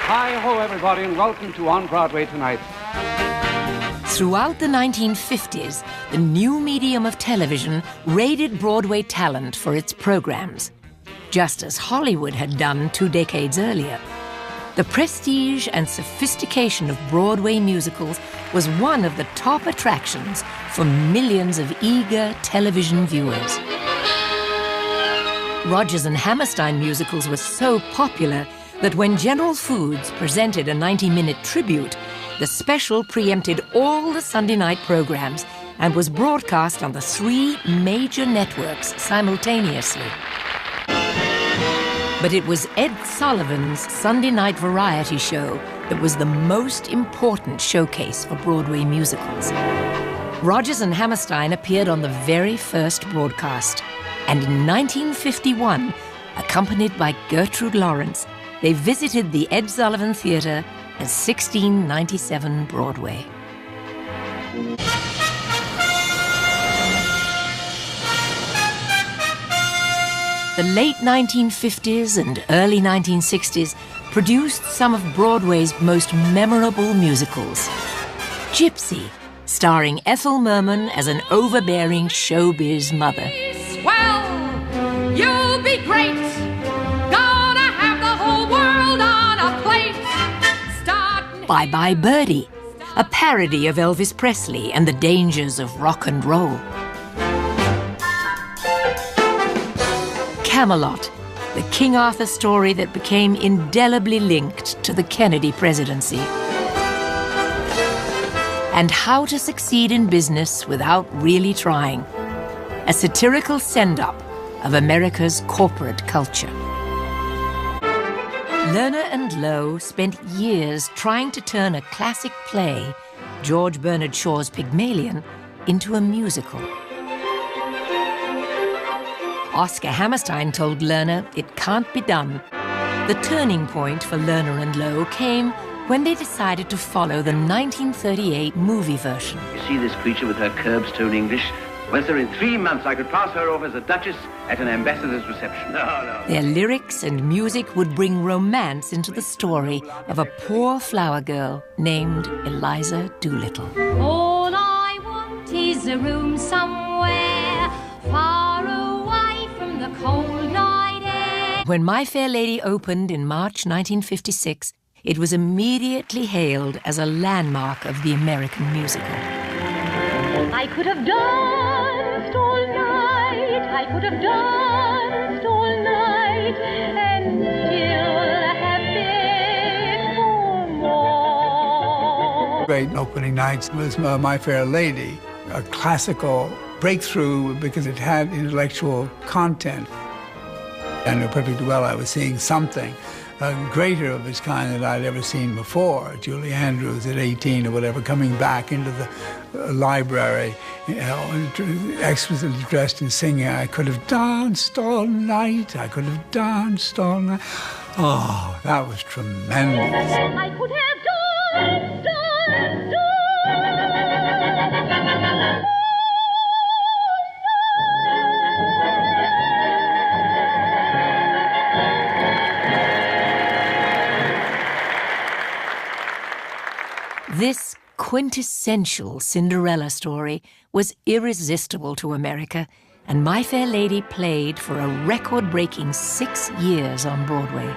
Hi-ho, everybody, and welcome to On Broadway Tonight. Throughout the 1950s, the new medium of television raided Broadway talent for its programs, just as Hollywood had done 2 decades earlier. The prestige and sophistication of Broadway musicals was one of the top attractions for millions of eager television viewers. Rodgers and Hammerstein musicals were so popular that when General Foods presented a 90-minute tribute, the special preempted all the Sunday night programs and was broadcast on the 3 major networks simultaneously. But it was Ed Sullivan's Sunday night variety show that was the most important showcase for Broadway musicals. Rodgers and Hammerstein appeared on the very first broadcast, and in 1951, accompanied by Gertrude Laurence, they visited the Ed Sullivan Theatre at 1697 Broadway. The late 1950s and early 1960s produced some of Broadway's most memorable musicals. Gypsy, starring Ethel Merman as an overbearing showbiz mother. Well, you'll be great. Gonna have the whole world on a plate. Bye Bye Birdie, a parody of Elvis Presley and the dangers of rock and roll. Camelot, the King Arthur story that became indelibly linked to the Kennedy presidency. And How to Succeed in Business Without Really Trying, a satirical send-up of America's corporate culture. Lerner and Loewe spent years trying to turn a classic play, George Bernard Shaw's Pygmalion, into a musical. Oscar Hammerstein told Lerner it can't be done. The turning point for Lerner and Loewe came when they decided to follow the 1938 movie version. You see this creature with her curbstone English? Well, sir, in 3 months I could pass her off as a duchess at an ambassador's reception. No. Their lyrics and music would bring romance into the story of a poor flower girl named Eliza Doolittle. All I want is a room somewhere far away from the cold night air. When My Fair Lady opened in March 1956, it was immediately hailed as a landmark of the American musical. I could have danced all night, I could have danced all night, and still have begged for more. Great opening nights was My Fair Lady, a classical breakthrough because it had intellectual content. I knew perfectly well I was seeing something greater of its kind that I'd ever seen before. Julie Andrews at 18 or whatever, coming back into the library, you know, exquisitely dressed and singing, I could have danced all night, I could have danced all night. Oh, that was tremendous. I could have danced. This quintessential Cinderella story was irresistible to America, and My Fair Lady played for a record-breaking 6 years on Broadway.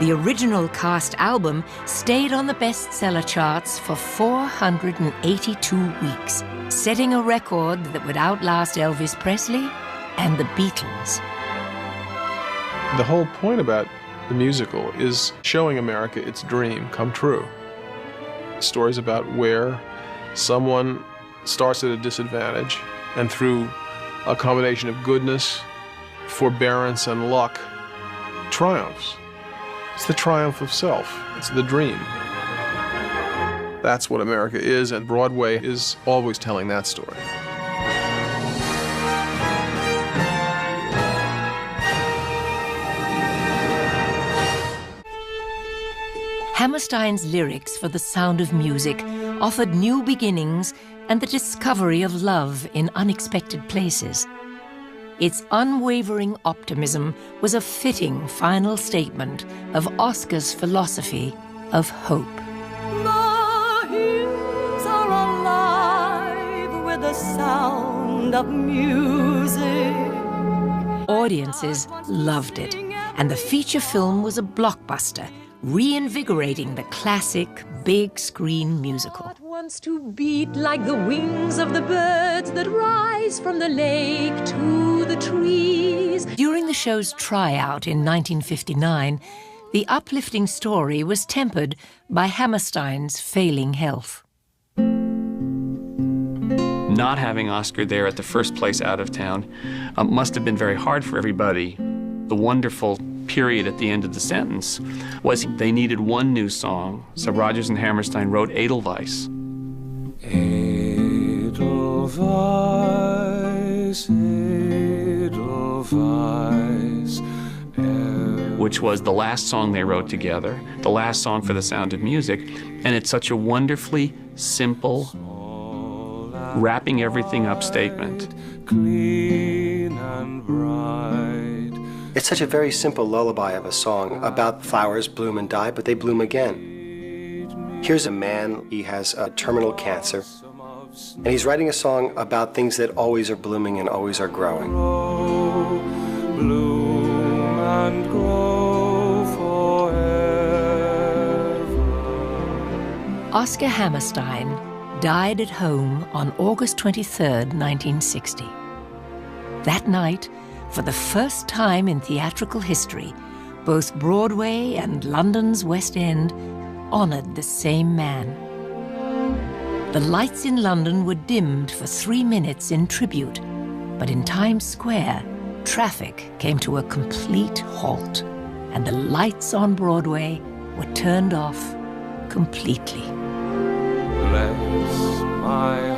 The original cast album stayed on the bestseller charts for 482 weeks, setting a record that would outlast Elvis Presley and the Beatles. The whole point about the musical is showing America its dream come true. Stories about where someone starts at a disadvantage and through a combination of goodness, forbearance, and luck, triumphs. It's the triumph of self. It's the dream. That's what America is, and Broadway is always telling that story. Hammerstein's lyrics for The Sound of Music offered new beginnings and the discovery of love in unexpected places. its unwavering optimism was a fitting final statement of Oscar's philosophy of hope. The hills are alive with the sound of music. Audiences loved it, and the feature film was a blockbuster, reinvigorating the classic big-screen musical. Heart wants to beat like the wings of the birds that rise from the lake to the trees. During the show's tryout in 1959, the uplifting story was tempered by Hammerstein's failing health. Not having Oscar there at the first place out of town must have been very hard for everybody. The wonderful period at the end of the sentence was they needed one new song, so Rodgers and Hammerstein wrote Edelweiss. Edelweiss, Edelweiss, which was the last song they wrote together, the last song for The Sound of Music, and it's such a wonderfully simple, wrapping everything up statement. clean and bright. It's such a very simple lullaby of a song about flowers bloom and die, but they bloom again. Here's a man, he has terminal cancer, and he's writing a song about things that always are blooming and always are growing. Bloom and grow forever. Oscar Hammerstein died at home on August 23rd, 1960. That night, for the first time in theatrical history, both Broadway and London's West End honored the same man. The lights in London were dimmed for 3 minutes in tribute, but in Times Square, traffic came to a complete halt, and the lights on Broadway were turned off completely. Bless my